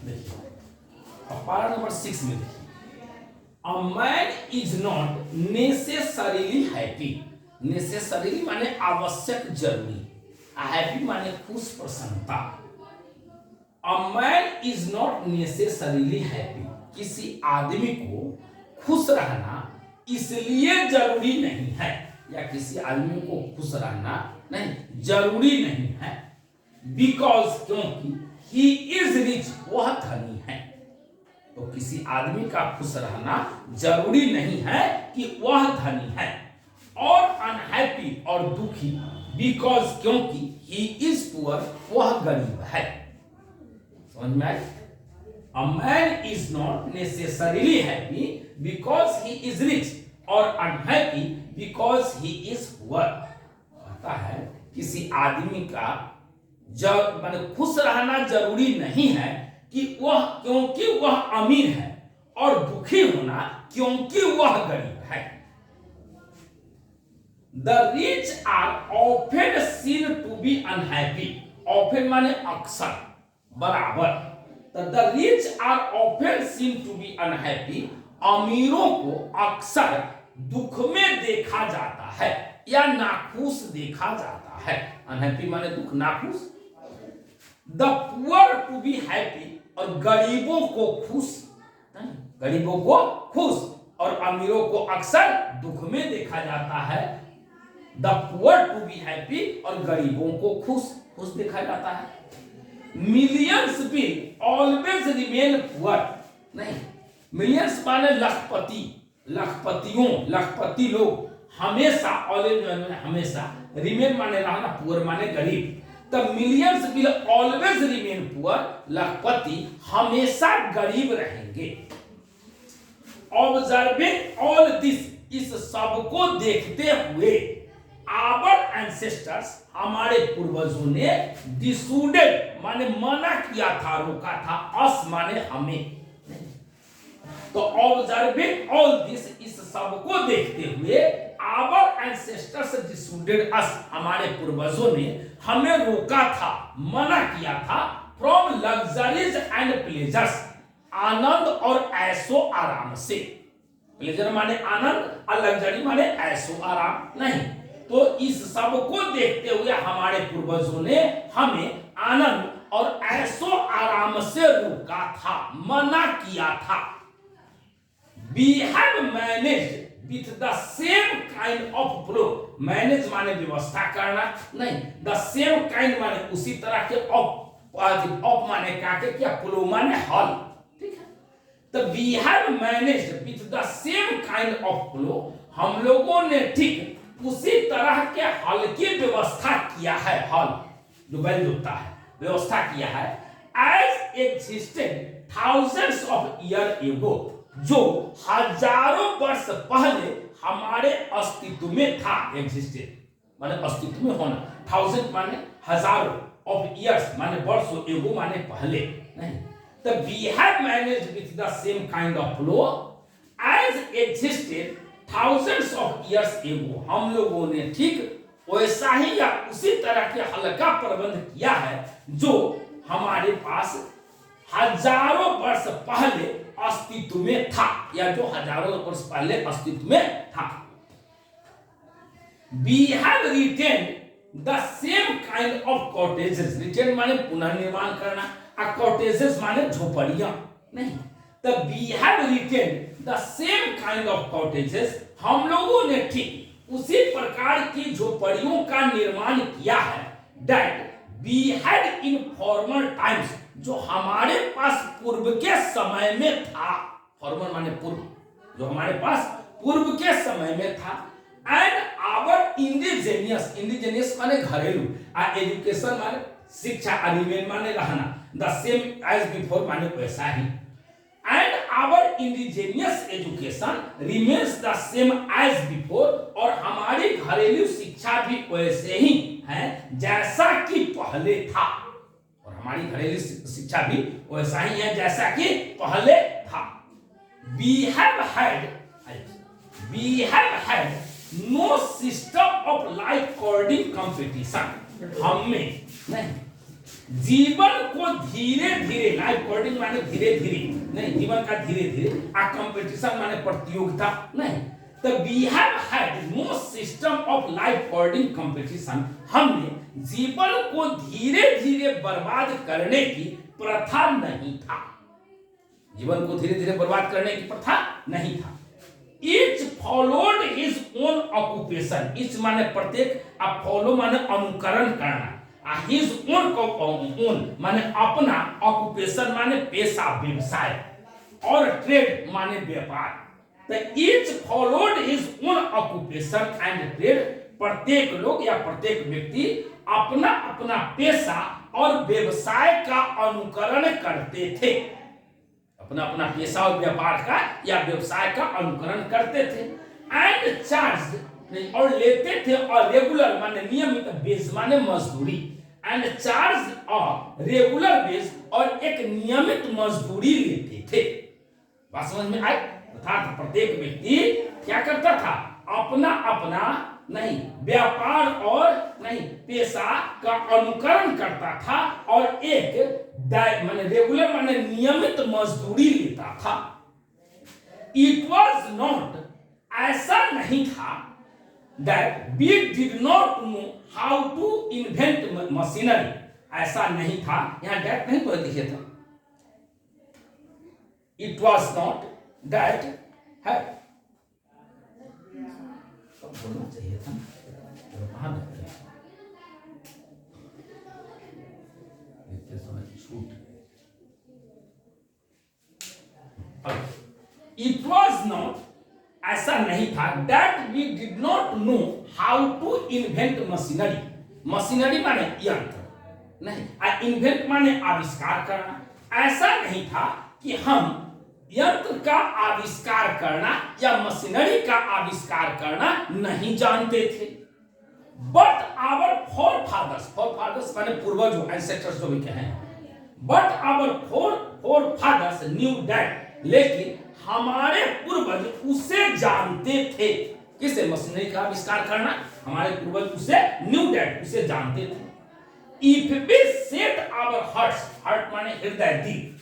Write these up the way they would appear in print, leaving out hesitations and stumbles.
देखिए अब पारा नंबर 6 में देखिए, a man is not necessarily happy. Necessarily माने आवश्यक, जरूरी, हैप्पी माने खुश, प्रसन्नता। A man is not necessarily happy, किसी आदमी को खुश रहना इसलिए जरूरी नहीं है, या किसी आदमी को खुश रहना नहीं जरूरी नहीं है, बिकॉज क्योंकि ही इज रिच, वह धनी है। तो किसी आदमी का खुश रहना जरूरी नहीं है कि वह धनी है, और अनहैप्पी और दुखी, बिकॉज क्योंकि ही इज पुअर, वह गरीब है। समझ में आया? A man is not necessarily happy because he is rich or unhappy because he is poor। कहता है किसी आदमी का माने खुश रहना जरूरी नहीं है कि वह क्योंकि वह अमीर है, और दुखी होना क्योंकि वह गरीब है। The rich are often seen to be unhappy। often माने अक्सर, बराबर। The rich are often seen to be unhappy। अमीरों को अक्सर दुख में देखा जाता है या नाखुश देखा जाता है। अनहैप्पी माने दुख, नाखुश। The poor to be happy, और गरीबों को खुश, गरीबों को खुश और अमीरों को अक्सर दुख में देखा जाता है। The poor to be happy, और गरीबों को खुश देखा जाता है। Millions will always remain poor। नहीं, मिलियंस माने लखपति, लखपतियों, लखपति लोग हमेशा, ऑलवेज हमेशा, रिमेन माने रहना, पुअर माने गरीब। तब millions will always remain poor, लखपति हमेशा गरीब रहेंगे। ऑब्जर्विंग ऑल दिस, इस सबको देखते हुए, आवर एंसेस्टर्स, हमारे पूर्वजों ने, डिसूडेड माने मना किया था, रोका था, अस माने हमें। तो ऑब्जर्विंग ऑल दिस, इस सबको देखते हुए, आवर एंसेस्टर्स डिसूडेड अस, हमारे पूर्वजों ने हमें रोका था, मना किया था, फ्रॉम लग्जरीज एंड प्लेजर्स, आनंद और ऐशो आराम से। प्लेजर माने आनंद, और लग्जरी माने ऐशो आराम नहीं। तो इस सब को देखते हुए हमारे पूर्वजों ने हमें आनंद और ऐशो आराम से रोका था, मना किया था। We have managed with the same kind of flow। Manage माने व्यवस्था करना नहीं, the same kind माने उसी तरह के of माने क्या फ्लो माने हल, ठीक है। तो we have managed with the same kind of flow, हम लोगों ने ठीक उसी तरह के हल की व्यवस्था किया है, हल जो बैल जोतता है, व्यवस्था किया है, as existed thousands of years ago, जो हजारों वर्ष पहले हमारे अस्तित्व में था। existed माने अस्तित्व में होना, थाउजेंड माने हजारों, of years माने वर्षों, एगो माने पहले नहीं। तो we have managed with the same kind of flow as existed thousands of years ago, हम लोगों ने ठीक वैसा ही या उसी तरह के हल का प्रबंध किया है जो हमारे पास हजारों वर्ष पहले अस्तित्व में था, या जो हजारों वर्ष पहले अस्तित्व में था। We have retained the same kind of cottages। retain माने पुनर्निर्माण करना, और cottages माने झोपड़ियां नहीं। तो we have retained the same kind of cottages, हम लोगों ने ठीक उसी प्रकार की झोपड़ियों का निर्माण किया है, that we had in former times, जो हमारे पास पूर्व के समय में था। फॉर्मर माने पूर्व, जो हमारे पास पूर्व के समय में था। एंड आवर इंडिजेनियस, इंडिजेनियस माने घरेलू, और एजुकेशन माने शिक्षा, और रिमेन माने रहना, द सेम एज बिफोर माने वैसा ही। And our indigenous education remains the same as before, और हमारी घरेलू शिक्षा भी वैसे ही है जैसा कि पहले था, और हमारी घरेलू शिक्षा भी वैसा ही है जैसा कि पहले था। We have had no system of life according competition। हमने नहीं जीवन को धीरे धीरे, लाइफ अकॉर्डिंग माने धीरे धीरे नहीं, जीवन का धीरे धीरे, आ कंपटीशन माने प्रतियोगिता नहीं, तो we have had no system of life according competition. हमने जीवन को धीरे धीरे बर्बाद करने की प्रथा नहीं था, जीवन को धीरे धीरे बर्बाद करने की प्रथा नहीं था। Each followed his own occupation, each माने प्रत्येक, अब फॉलो माने अनुकरण करना, his own माने अपना, ऑक्युपेशन माने पेशा व्यवसाय, और ट्रेड माने व्यापार। तो each followed his own occupation and trade, प्रत्येक लोग या प्रत्येक व्यक्ति अपना अपना पेशा और व्यवसाय का अनुकरण करते थे, अपना अपना पेशा और व्यापार का या व्यवसाय का अनुकरण करते थे। एंड चार्ज, और लेते थे, और रेगुलर माने नियमित, बेस माने मजदूरी, एंड चार्ज और रेगुलर बेस, और एक नियमित मजदूरी लेते थे। बात समझ में आई? अर्थात प्रत्येक व्यक्ति क्या करता था, अपना अपना नहीं व्यापार और नहीं पेशा का अनुकरण करता था, और एक माने रेगुलर माने नियमित मजदूरी लेता था। इट वॉज नॉट, ऐसा नहीं था, that we did not know how to invent machinery, ऐसा नहीं था, यहां डेट नहीं तो लिखे था। इट वॉज नॉट दैट है, बोलना चाहिए था, कहां इट वॉज नॉट, ऐसा नहीं था, that we did not know how to invent machinery, machinery माने यंत्र नहीं, इन्वेंट माने आविष्कार करना, ऐसा नहीं था कि हम यंत्र का आविष्कार करना या मशीनरी का आविष्कार करना नहीं जानते थे। बट आवर फोरफादर्स माने पूर्वजों, एंसेस्टर्स जो भी कहें, but our forefathers knew that, लेकिन हमारे पूर्वज उसे जानते थे, किसे, मशीनरी का आविष्कार करना, हमारे पूर्वज उसे न्यू दैट, उसे जानते थे। If we set our hearts, heart माने हृदय, दिल,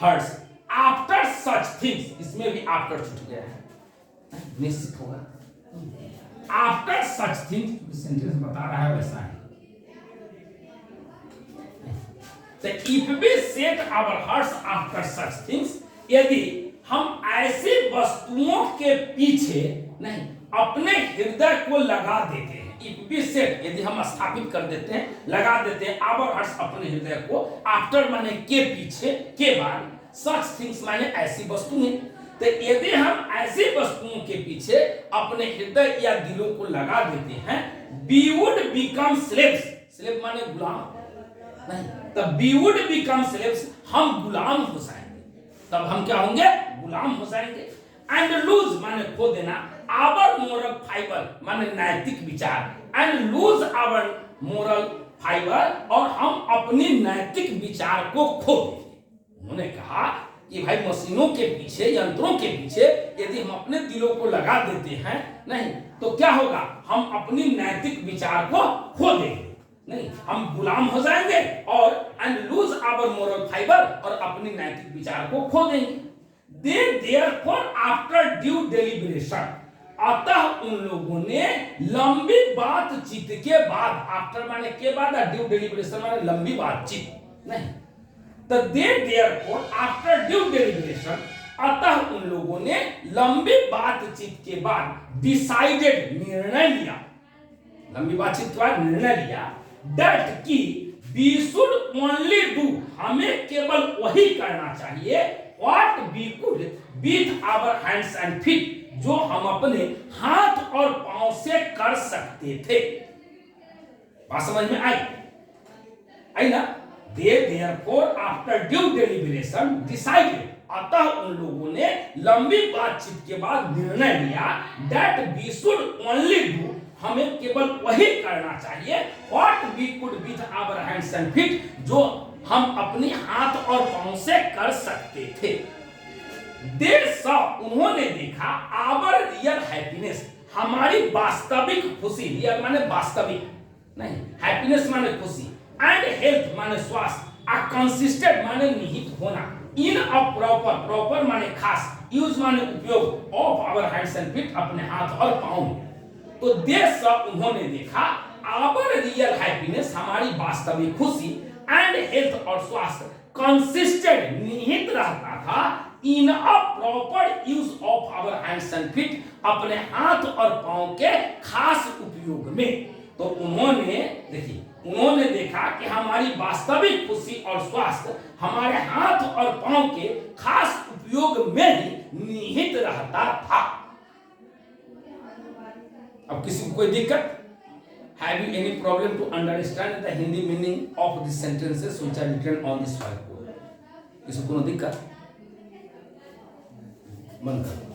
हर्ट्स, आफ्टर सच थिंग्स, इसमें भी आफ्टर छूट गया है, निश्चित होगा, आफ्टर सच थिंग्स सेंटेंस बता रहा है वैसा है। तो if we set our hearts after such things, यदि हम ऐसी वस्तुओं के पीछे नहीं अपने हृदय को लगा देते हैं, इफ वी सेट, यदि हम स्थापित कर देते हैं, लगा देते हैं, आवर हार्ट्स अपने हृदय को, आफ्टर माने के पीछे, के बाद, सच थिंग्स माने ऐसी वस्तुएं, तो यदि हम ऐसी वस्तुओं के पीछे अपने हृदय या दिलों को लगा देते हैं, we would become slaves, slave माने गुलाम नहीं, तब वी वुड बिकम स्लेव्स, हम गुलाम हो जाएंगे, तब हम क्या होंगे, गुलाम हो जाएंगे। एंड लूज माने खो देना, आवर मोरल फाइबर माने नैतिक विचार, and lose our moral fibre, और हम अपनी नैतिक विचार को खो देंगे। उन्होंने कहा कि भाई मशीनों के पीछे, यंत्रों के पीछे यदि हम अपने दिलों को लगा देते हैं नहीं, तो क्या होगा, हम अपनी नैतिक विचार को खो देंगे, नहीं हम गुलाम हो जाएंगे, और and lose our moral fibre, और अपनी नैतिक विचार को खो देंगे। They therefore after due deliberation, अतः उन लोगों ने लंबी बातचीत के बाद, आफ्टर माने के बाद, ड्यू डेलिब्रेशन माने लंबी बातचीत नहीं, तो दे देयरफॉर आफ्टर ड्यू डेलिब्रेशन, अतः उन लोगों ने लंबी बातचीत के बाद डिसाइडेड, निर्णय लिया, लंबी बातचीत के बाद निर्णय लिया, दैट की वी शुड ओनली डू, हमें केवल वही करना चाहिए, what we could with our hands and feet, जो हम अपने हाथ और पांव से कर सकते थे। बात समझ में आई ना? They therefore after due deliberation decided, अतः उन लोगों ने लंबी बातचीत के बाद निर्णय लिया, that we should only do, हमें केवल वही करना चाहिए, what we could with our hands and feet, जो हम अपने हाथ और पांव से कर सकते थे। They saw, उन्होंने देखा, our real happiness, हमारी वास्तविक खुशी, रियल माने वास्तविक नहीं, हैप्पीनेस माने खुशी, एंड हेल्थ माने स्वास्थ्य, कंसिस्टेंट माने निहित होना, इन अ प्रॉपर, प्रॉपर माने खास, यूज माने उपयोग, of our hands and feet अपने हाथ और पांव में। तो देश उन्होंने देखा आवर रियल हैप्पीनेस हमारी वास्तविक खुशी, एंड हेल्थ और स्वास्थ्य कंसिस्टेंट निहित रहता था in a proper use of our hands and feet अपने हाथ और पांव के खास उपयोग में। तो उन्होंने देखिए, उन्होंने देखा कि हमारी वास्तविक खुशी और स्वास्थ्य हमारे हाथ और पांव के खास उपयोग में ही निहित रहता था। अब किसी को कोई दिक्कत? Have you any problem to understand the Hindi meaning of these sentences which are written on this whiteboard? किसी को दिक्कत? बंद करो।